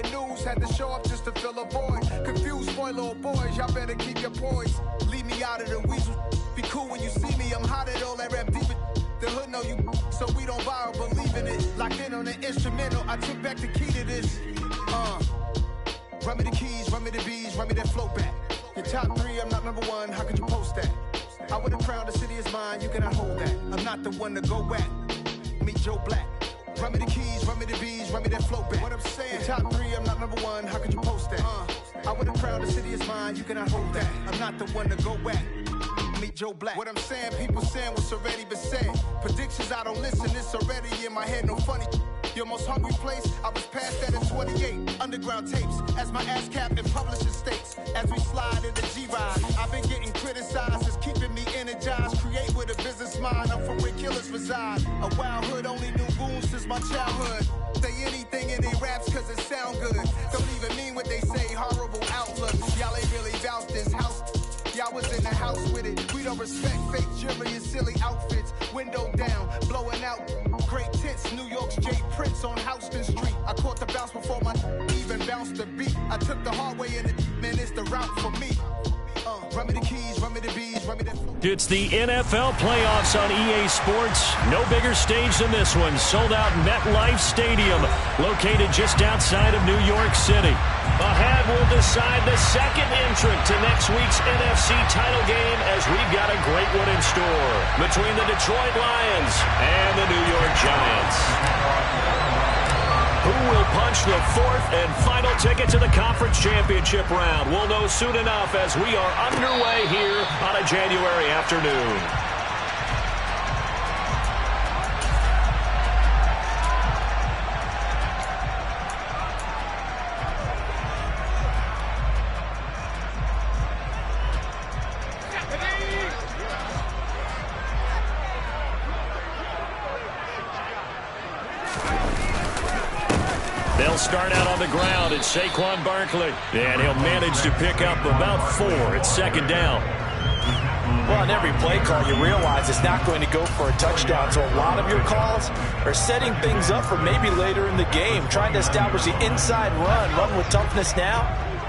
breaking news, had to show up just to fill a void. Confused boy, little boys, y'all better keep your poise. Leave me out of the weasel. Be cool when you see me, I'm hot at all that rap deep. The hood know you, so we don't borrow, believe in it. Locked in on the instrumental, I took back the key to this. Run me the keys, run me the bees, run me that flow back. Your top 3, I'm not number 1, how could you post that? I would have crowned the city is mine, you cannot hold that. I'm not the one to go at. Meet Joe Black. Run me the keys, run me the bees, run me that flow back. What I'm saying, your top 3, I'm not number 1, how could you post that? I would have crowned the city is mine, you cannot hold that. I'm not the one to go at. Meet Joe Black. What I'm saying, people saying what's already been said. Predictions, I don't listen, it's already in my head, no funny. Your most hungry place, I was past that at 28. Underground tapes, as my ass cap in publishing stakes. As we slide in the G-Ride, I've been getting criticized, it's keeping me energized. Create with a business mind, I'm from where killers reside. A wild hood, only knew goons since my childhood. Say anything in their raps cause it sound good. Don't even mean what they say, horrible outlook. Y'all ain't really vouch this house. Y'all was in the house with it. We don't respect fake jewelry and silly outfits. Window down, blowing out great tits. New York's J. Prince on Houston Street. I caught the bounce before my even bounced the beat. I took the hard way in it, man, it's the route for me. Run me the keys, run me the bees, run me the... It's the NFL playoffs on EA Sports. No bigger stage than this one. Sold out MetLife Stadium, located just outside of New York City. Ahead will decide the second entrant to next week's NFC title game, as we've got a great one in store between the Detroit Lions and the New York Giants. Who will punch the fourth and final ticket to the conference championship round? We'll know soon enough as we are underway here on a January afternoon. They'll start out on the ground. It's Saquon Barkley, and he'll manage to pick up about 4. It's second down. Well, on every play call, you realize it's not going to go for a touchdown, so a lot of your calls are setting things up for maybe later in the game, trying to establish the inside run with toughness now,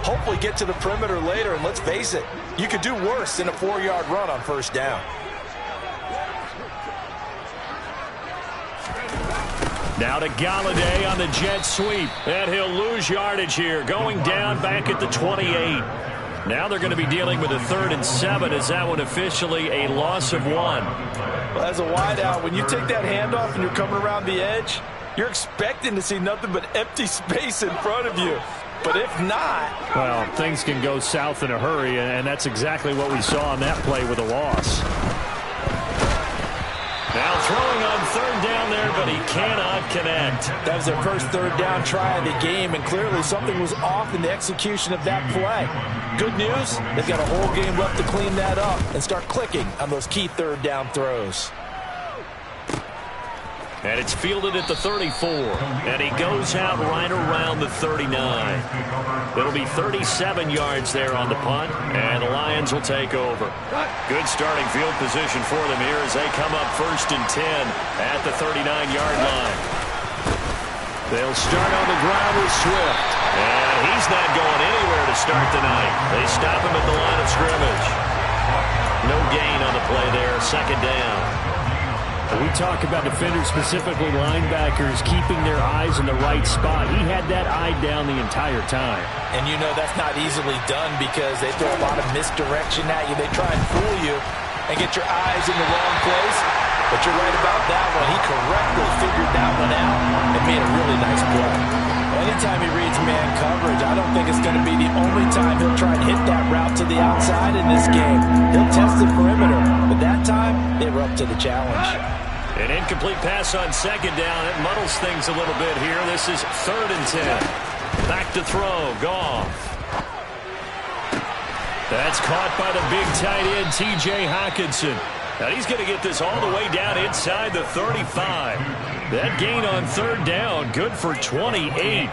hopefully get to the perimeter later, and let's face it, you could do worse than a 4-yard run on first down. Now to Galladay on the jet sweep, and he'll lose yardage here, going down back at the 28. Now they're going to be dealing with a 3rd and 7. Is that one officially a loss of 1? Well, as a wideout, when you take that handoff and you're coming around the edge, you're expecting to see nothing but empty space in front of you. But if not... Well, things can go south in a hurry, and that's exactly what we saw on that play with a loss. Now throwing on 3rd down there, but he cannot connect. That was their first 3rd down try of the game, and clearly something was off in the execution of that play. Good news, they've got a whole game left to clean that up and start clicking on those key 3rd down throws. And it's fielded at the 34, and he goes out right around the 39. It'll be 37 yards there on the punt, and the Lions will take over. Good starting field position for them here as they come up 1st and 10 at the 39-yard line. They'll start on the ground with Swift, and he's not going anywhere to start tonight. They stop him at the line of scrimmage. No gain on the play there, 2nd down. We talk about defenders, specifically linebackers, keeping their eyes in the right spot. He had that eye down the entire time. And you know that's not easily done because they throw a lot of misdirection at you. They try and fool you and get your eyes in the wrong place. But you're right about that one. He correctly figured that one out and made a really nice play. Anytime he reads man coverage, I don't think it's going to be the only time he'll try and hit that route to the outside in this game. He'll test the perimeter, but that time they were up to the challenge. An incomplete pass on 2nd down. It muddles things a little bit here. This is 3rd and 10. Back to throw. Goff. That's caught by the big tight end, T.J. Hockenson. Now he's going to get this all the way down inside the 35. That gain on 3rd down, good for 28.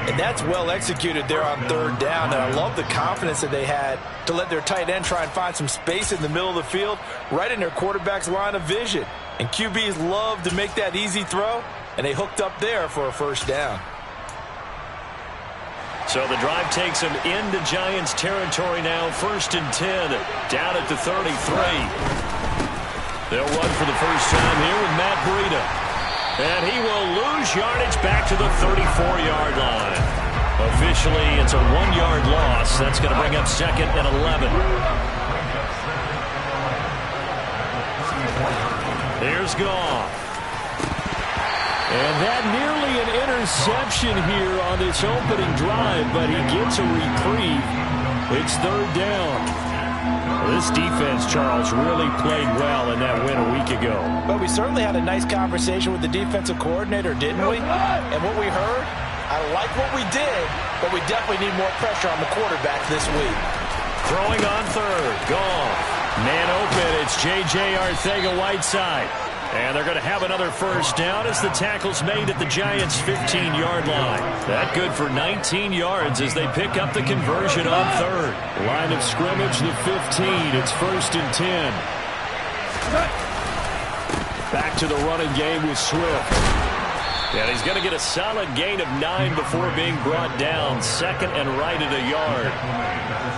And that's well executed there on 3rd down. And I love the confidence that they had to let their tight end try and find some space in the middle of the field, right in their quarterback's line of vision. And QBs love to make that easy throw, and they hooked up there for a 1st down. So the drive takes him into Giants territory now. 1st and 10, down at the 33. They'll run for the first time here with Matt Breida. And he will lose yardage back to the 34-yard line. Officially, it's a 1-yard loss. That's going to bring up 2nd and 11. Here's Goff. And that nearly an interception here on this opening drive, but he gets a reprieve. It's 3rd down. This defense, Charles, really played well in that win a week ago. Well, we certainly had a nice conversation with the defensive coordinator, didn't we? And what we heard, I like what we did, but we definitely need more pressure on the quarterback this week. Throwing on 3rd, Goff. Man open, it's J.J. Arcega-Whiteside. And they're going to have another first down as the tackle's made at the Giants' 15-yard line. That good for 19 yards as they pick up the conversion on 3rd. Line of scrimmage, the 15. It's 1st and 10. Back to the running game with Swift. And he's going to get a solid gain of 9 before being brought down. 2nd and right at a yard.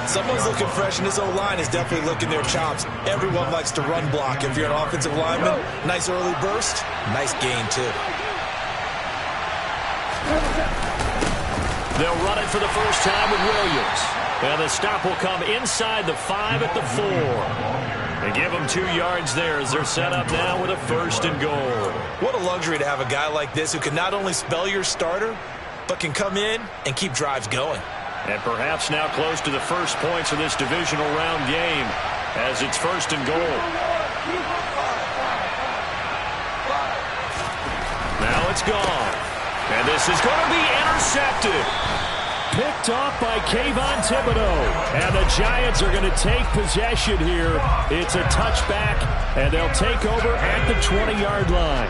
Someone's looking fresh, and this O-line is definitely looking their chops. Everyone likes to run block. If you're an offensive lineman, nice early burst, nice gain, too. They'll run it for the first time with Williams. And the stop will come inside the 5 at the 4. They give them 2 yards there as they're set up now with a 1st and goal. What a luxury to have a guy like this who can not only spell your starter, but can come in and keep drives going. And perhaps now close to the first points of this divisional round game as it's 1st and goal. Now it's gone. And this is going to be intercepted. Picked off by Kayvon Thibodeaux. And the Giants are going to take possession here. It's a touchback, and they'll take over at the 20-yard line.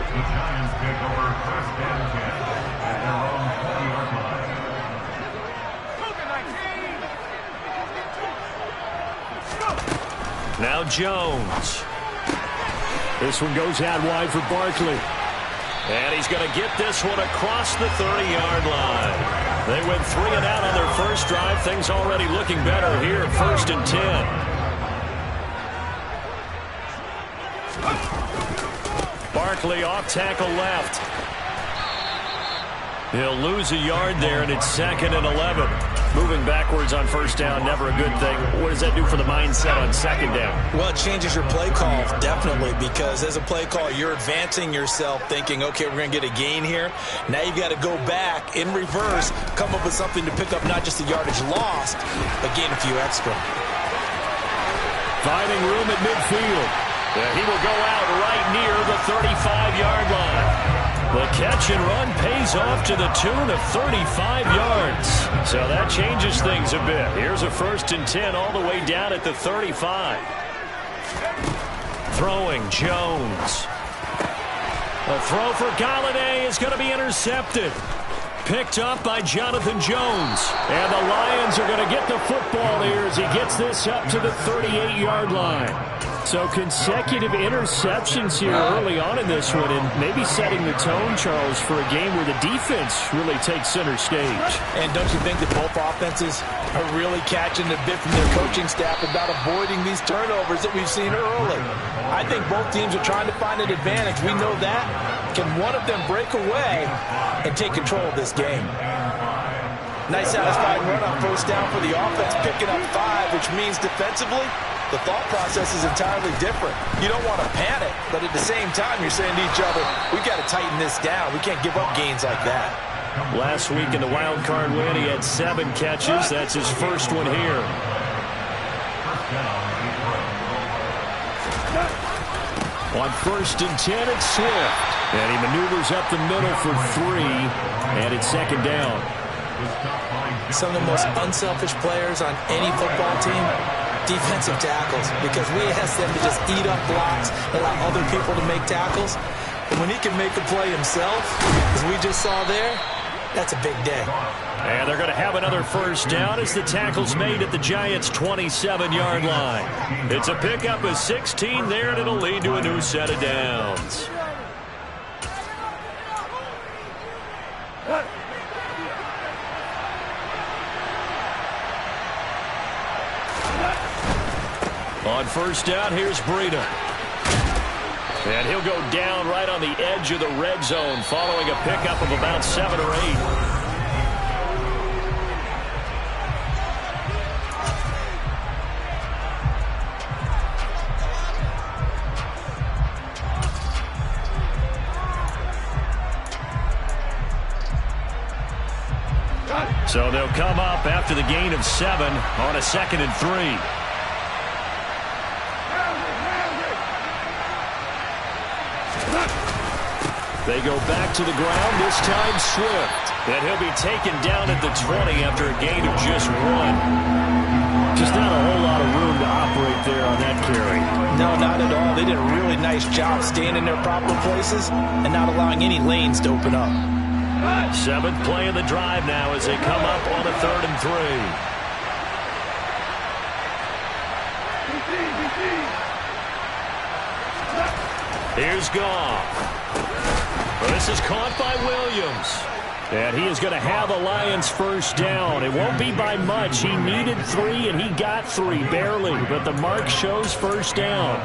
Now Jones. This one goes out wide for Barkley. And he's going to get this one across the 30-yard line. They went 3 and out on their first drive. Things already looking better here. 1st and 10. Barkley off tackle left. He'll lose a yard there, and it's 2nd and 11. Moving backwards on first down, never a good thing. What does that do for the mindset on 2nd down? Well, it changes your play call, definitely, because as a play call, you're advancing yourself thinking, okay, we're going to get a gain here. Now you've got to go back in reverse, come up with something to pick up not just the yardage lost, but gain a few extra. Finding room at midfield. Yeah, he will go out right near the 35-yard line. The catch and run pays off to the tune of 35 yards. So that changes things a bit. Here's a 1st and 10 all the way down at the 35. Throwing Jones. A throw for Galladay is going to be intercepted. Picked up by Jonathan Jones. And the Lions are going to get the football here as he gets this up to the 38-yard line. So consecutive interceptions here early on in this one, and maybe setting the tone, Charles, for a game where the defense really takes center stage. And don't you think that both offenses are really catching a bit from their coaching staff about avoiding these turnovers that we've seen early? I think both teams are trying to find an advantage. We know that. Can one of them break away and take control of this game? Nice satisfying run on first down for the offense, picking up 5, which means defensively, the thought process is entirely different. You don't want to panic, but at the same time, you're saying to each other, we've got to tighten this down. We can't give up gains like that. Last week in the wild card win, he had 7 catches. That's his first one here. On 1st and 10, it's Swift. And he maneuvers up the middle for 3, and it's 2nd down. Some of the most unselfish players on any football team, defensive tackles, because we ask them to just eat up blocks, allow other people to make tackles. And when he can make a play himself, as we just saw there, that's a big day. And they're going to have another first down as the tackle's made at the Giants' 27-yard line. It's a pickup of 16 there, and it'll lead to a new set of downs. On first down, here's Breida. And he'll go down right on the edge of the red zone following a pickup of about 7 or 8. So they'll come up after the gain of 7 on a 2nd and 3. They go back to the ground, this time Swift. And he'll be taken down at the 20 after a gain of just 1. Just not a whole lot of room to operate there on that carry. No, not at all. They did a really nice job staying in their proper places and not allowing any lanes to open up. 7th play of the drive now as they come up on a 3rd and 3. Here's Goff. Well, this is caught by Williams. And he is going to have a Lions first down. It won't be by much. He needed 3, and he got 3, barely. But the mark shows first down.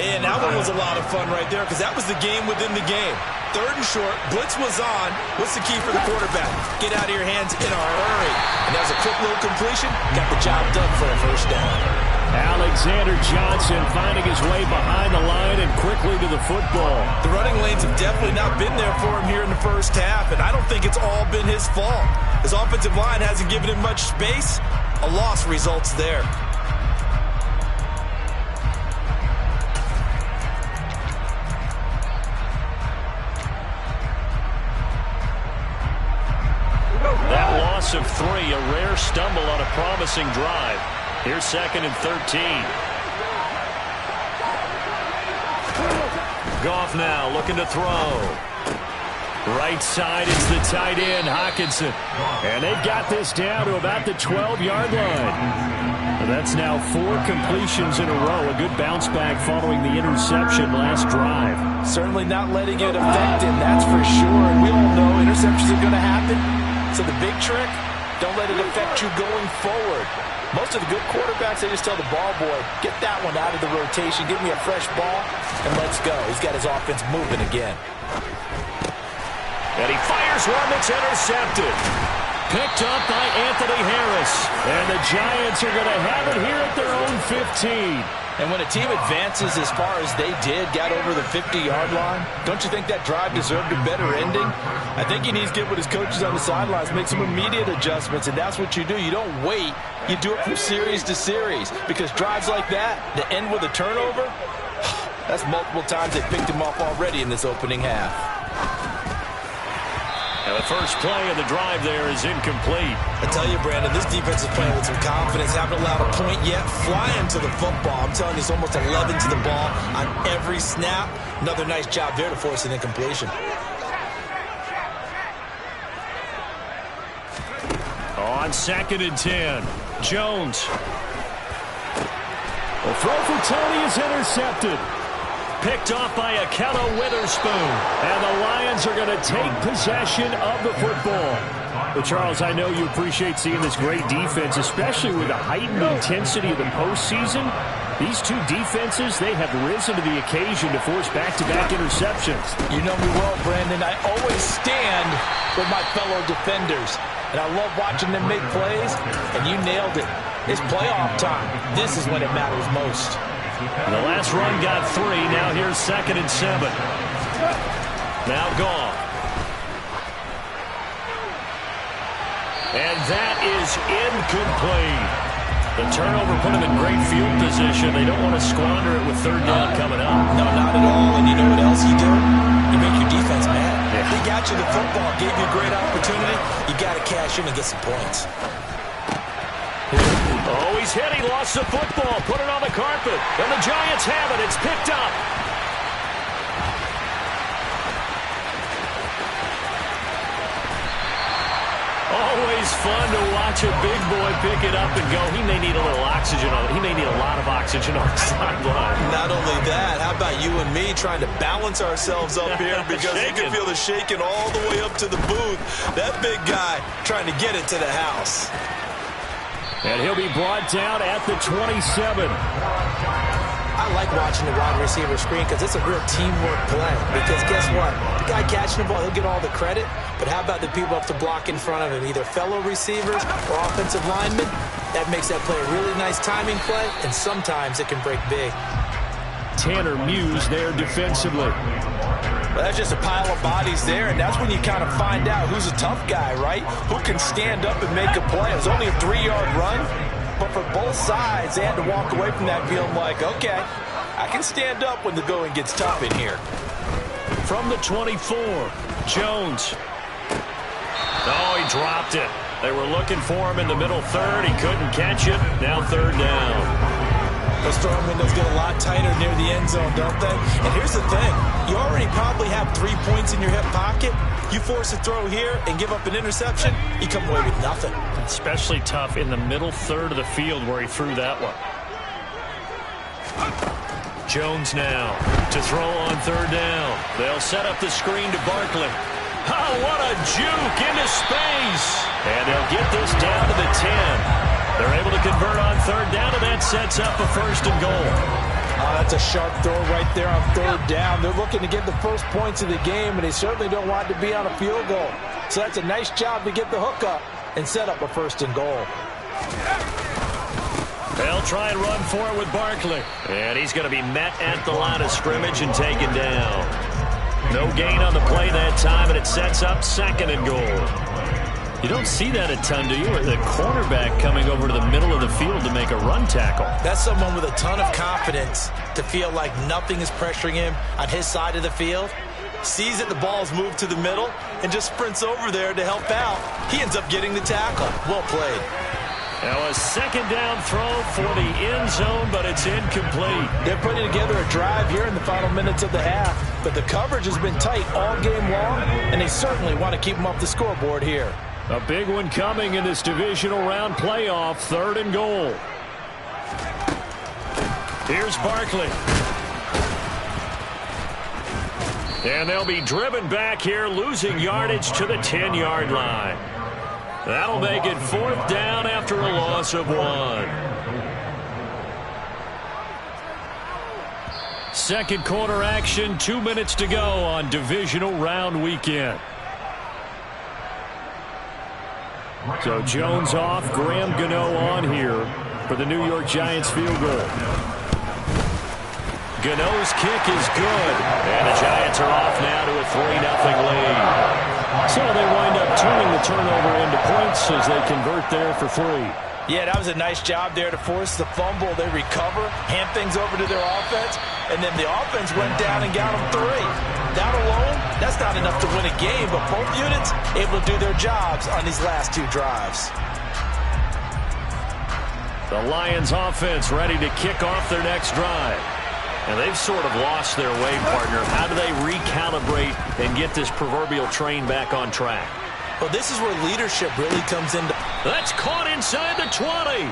And that one was a lot of fun right there because that was the game within the game. 3rd and short, blitz was on. What's the key for the quarterback? Get out of your hands in a hurry. And that was a quick little completion. Got the job done for a first down. Alexander Johnson finding his way behind the line and quickly to the football. The running lanes have definitely not been there for him here in the first half, and I don't think it's all been his fault. His offensive line hasn't given him much space. A loss results there. That loss of 3, a rare stumble on a promising drive. Here's 2nd and 13. Goff now looking to throw. Right side, it's the tight end, Hockenson. And they've got this down to about the 12-yard line. That's now 4 completions in a row. A good bounce back following the interception last drive. Certainly not letting it affect him, that's for sure. And we all know interceptions are going to happen. So the big trick, don't let it affect you going forward. Most of the good quarterbacks, they just tell the ball boy, get that one out of the rotation, give me a fresh ball, and let's go. He's got his offense moving again. And he fires one that's intercepted. Picked up by Anthony Harris. And the Giants are going to have it here at their own 15. And when a team advances as far as they did, got over the 50-yard line, don't you think that drive deserved a better ending? I think he needs to get with his coaches on the sidelines, make some immediate adjustments, and that's what you do. You don't wait. You do it from series to series, because drives like that end with a turnover, that's multiple times they picked him off already in this opening half. And the first play of the drive there is incomplete. I tell you, Brandon, this defense is playing with some confidence. Haven't allowed a point yet. Flying to the football. I'm telling you, it's almost 11 to the ball on every snap. Another nice job there to force an incompletion. On 2nd and 10, Jones. The throw for Tony is intercepted. Picked off by Akello Witherspoon. And the Lions are going to take possession of the football. Well, Charles, I know you appreciate seeing this great defense, especially with the heightened intensity of the postseason. These two defenses, they have risen to the occasion to force back-to-back interceptions. You know me well, Brandon. I always stand with my fellow defenders. And I love watching them make plays, and you nailed it. It's playoff time. This is when it matters most. The last run got 3. Now here's 2nd and 7. Now Goff. And that is incomplete. The turnover put them in great field position. They don't want to squander it with 3rd down coming up. No, not at all. And you know what else you do? You make your defense mad. Yeah. They got you the football, gave you a great opportunity. You got to cash in and get some points. Oh, he's hit. He lost the football. Put it on the carpet. And the Giants have it. It's picked up. Always fun to watch a big boy pick it up and go. He may need a little oxygen on it. He may need a lot of oxygen on the sideline. Not only that, how about you and me trying to balance ourselves up here because you can feel the shaking all the way up to the booth. That big guy trying to get it to the house. And he'll be brought down at the 27. I like watching the wide receiver screen because it's a real teamwork play. Because guess what? The guy catching the ball, he'll get all the credit. But how about the people up to block in front of him, either fellow receivers or offensive linemen? That makes that play a really nice timing play, and sometimes it can break big. Tanner Muse there defensively. Well, that's just a pile of bodies there, and that's when you kind of find out who's a tough guy, right? Who can stand up and make a play. It was only a 3-yard run. But for both sides, they had to walk away from that feeling like, okay, I can stand up when the going gets tough in here. From the 24, Jones. Oh, he dropped it. They were looking for him in the middle third. He couldn't catch it. Now third down. Those throwing windows get a lot tighter near the end zone, don't they? And here's the thing. You already probably have 3 points in your hip pocket. You force a throw here and give up an interception, you come away with nothing. Especially tough in the middle third of the field where he threw that one. Jones now to throw on third down. They'll set up the screen to Barkley. Oh, what a juke into space. And they'll get this down to the 10. They're able to convert on third down, and that sets up a first and goal. That's a sharp throw right there on third down. They're looking to get the first points of the game, and they certainly don't want to be on a field goal. So that's a nice job to get the hook up and set up a first and goal. They'll try and run for it with Barkley. And he's going to be met at the line of scrimmage and taken down. No gain on the play that time, and it sets up second and goal. You don't see that a ton, do you? Or the cornerback coming over to the middle of the field to make a run tackle. That's someone with a ton of confidence to feel like nothing is pressuring him on his side of the field. Sees that the ball's moved to the middle and just sprints over there to help out. He ends up getting the tackle. Well played. Now a second down throw for the end zone, but it's incomplete. They're putting together a drive here in the final minutes of the half, but the coverage has been tight all game long, and they certainly want to keep them off the scoreboard here. A big one coming in this divisional round playoff, third and goal. Here's Barkley. And they'll be driven back here, losing yardage to the 10-yard line. That'll make it fourth down after a loss of 1. Second quarter action, 2 minutes to go on divisional round weekend. So Jones off, Graham Gano on here for the New York Giants field goal. Gano's kick is good, and the Giants are off now to a 3-0 lead. So they wind up turning the turnover into points as they convert there for 3. Yeah, that was a nice job there to force the fumble. They recover, hand things over to their offense, and then the offense went down and got them 3. That alone, that's not enough to win a game, but both units able to do their jobs on these last 2 drives. The Lions offense ready to kick off their next drive. And they've sort of lost their way, partner. How do they recalibrate and get this proverbial train back on track? Well, this is where leadership really comes into. That's caught inside the 20.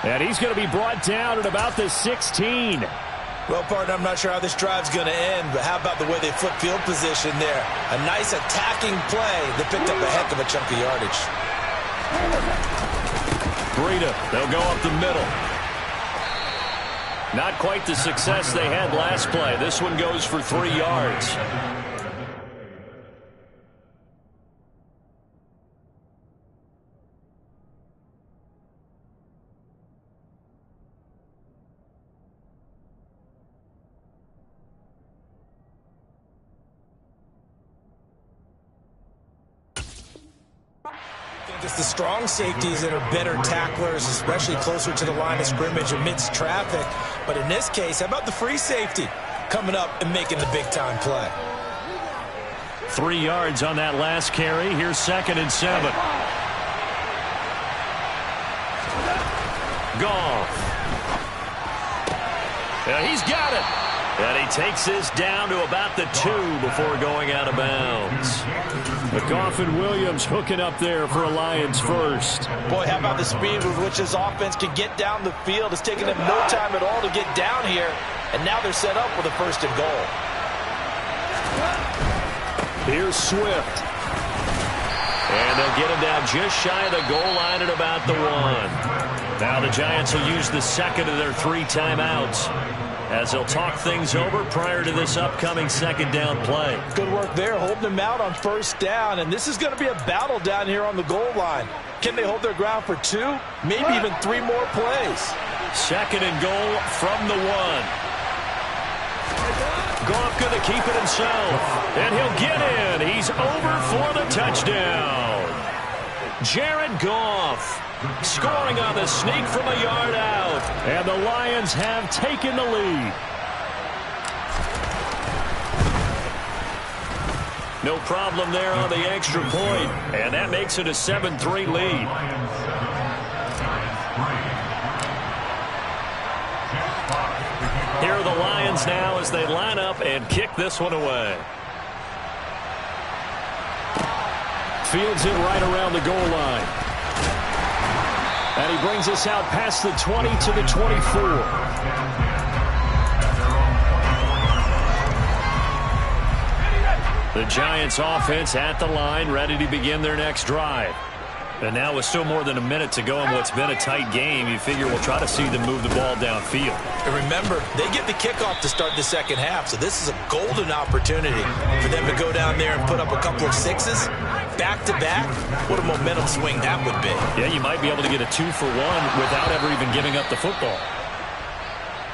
And he's going to be brought down at about the 16. Well, partner, I'm not sure how this drive's going to end, but how about the way they flip field position there? A nice attacking play that picked up a heck of a chunk of yardage. Breida, they'll go up the middle. Not quite the success they had last play. This one goes for 3 yards. It's the strong safeties that are better tacklers, especially closer to the line of scrimmage amidst traffic. But in this case, how about the free safety coming up and making the big-time play? 3 yards on that last carry. Here's 2nd and 7. Goff. Yeah, he's got it. And he takes this down to about the 2 before going out of bounds. But Goff and Williams hooking up there for a Lions first. Boy, how about the speed with which this offense can get down the field. It's taken them no time at all to get down here. And now they're set up with a first and goal. Here's Swift. And they'll get him down just shy of the goal line at about the 1. Now the Giants will use the second of their 3 timeouts as they'll talk things over prior to this upcoming second down play. Good work there, holding them out on first down. And this is going to be a battle down here on the goal line. Can they hold their ground for 2, maybe even 3 more plays? Second and goal from the 1. Goff going to keep it himself. And he'll get in. He's over for the touchdown. Jared Goff scoring on the sneak from a yard out. And the Lions have taken the lead. No problem there on the extra point. And that makes it a 7-3 lead. Here are the Lions now as they line up and kick this one away. Fields it right around the goal line. And he brings us out past the 20 to the 24. The Giants offense at the line, ready to begin their next drive. And now with still more than a minute to go in what's been a tight game, you figure we'll try to see them move the ball downfield. And remember, they get the kickoff to start the second half, so this is a golden opportunity for them to go down there and put up a couple of 6s back-to-back. What a momentum swing that would be. Yeah, you might be able to get a 2-for-1 without ever even giving up the football.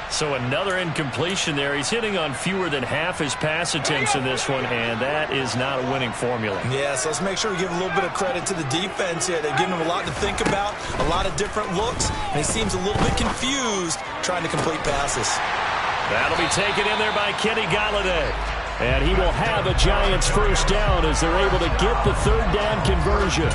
So another incompletion there. He's hitting on fewer than half his pass attempts in this one, and that is not a winning formula. Yes, let's make sure we give a little bit of credit to the defense here. They're giving him a lot to think about, a lot of different looks, and he seems a little bit confused trying to complete passes. That'll be taken in there by Kenny Golladay. And he will have a Giants first down as they're able to get the third down conversion.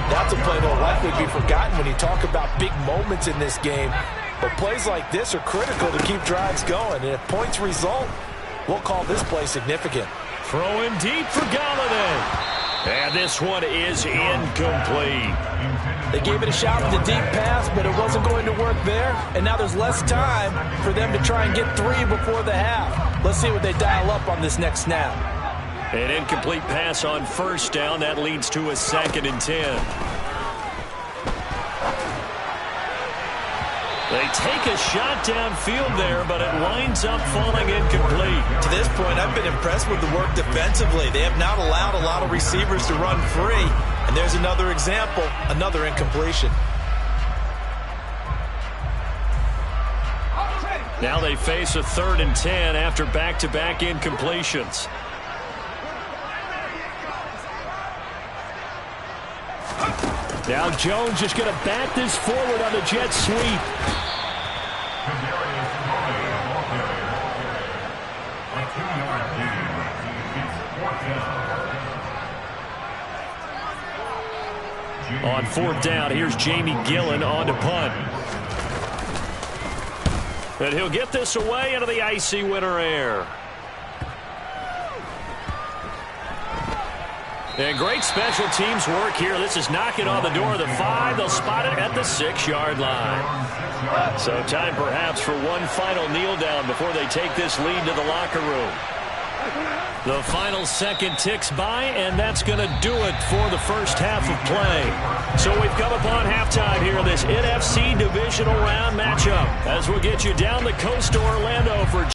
That's a play that will likely be forgotten when you talk about big moments in this game. But plays like this are critical to keep drives going. And if points result, we'll call this play significant. Throwing deep for Golladay. And this one is incomplete. They gave it a shot with the deep pass, but it wasn't going to work there. And now there's less time for them to try and get 3 before the half. Let's see what they dial up on this next snap. An incomplete pass on first down. That leads to a 2nd and 10. They take a shot downfield there, but it winds up falling incomplete. To this point, I've been impressed with the work defensively. They have not allowed a lot of receivers to run free. And there's another example, another incompletion. Now they face a 3rd and 10 after back-to-back incompletions. Now Jones is going to bat this forward on the jet sweep. On 4th down, here's Jamie Gillen on to punt. And he'll get this away into the icy winter air. And great special teams work here. This is knocking on the door of the 5. They'll spot it at the 6-yard line. So time perhaps for one final kneel down before they take this lead to the locker room. The final second ticks by, and that's going to do it for the first half of play. So we've come upon halftime here in this NFC Divisional Round matchup as we'll get you down the coast to Orlando for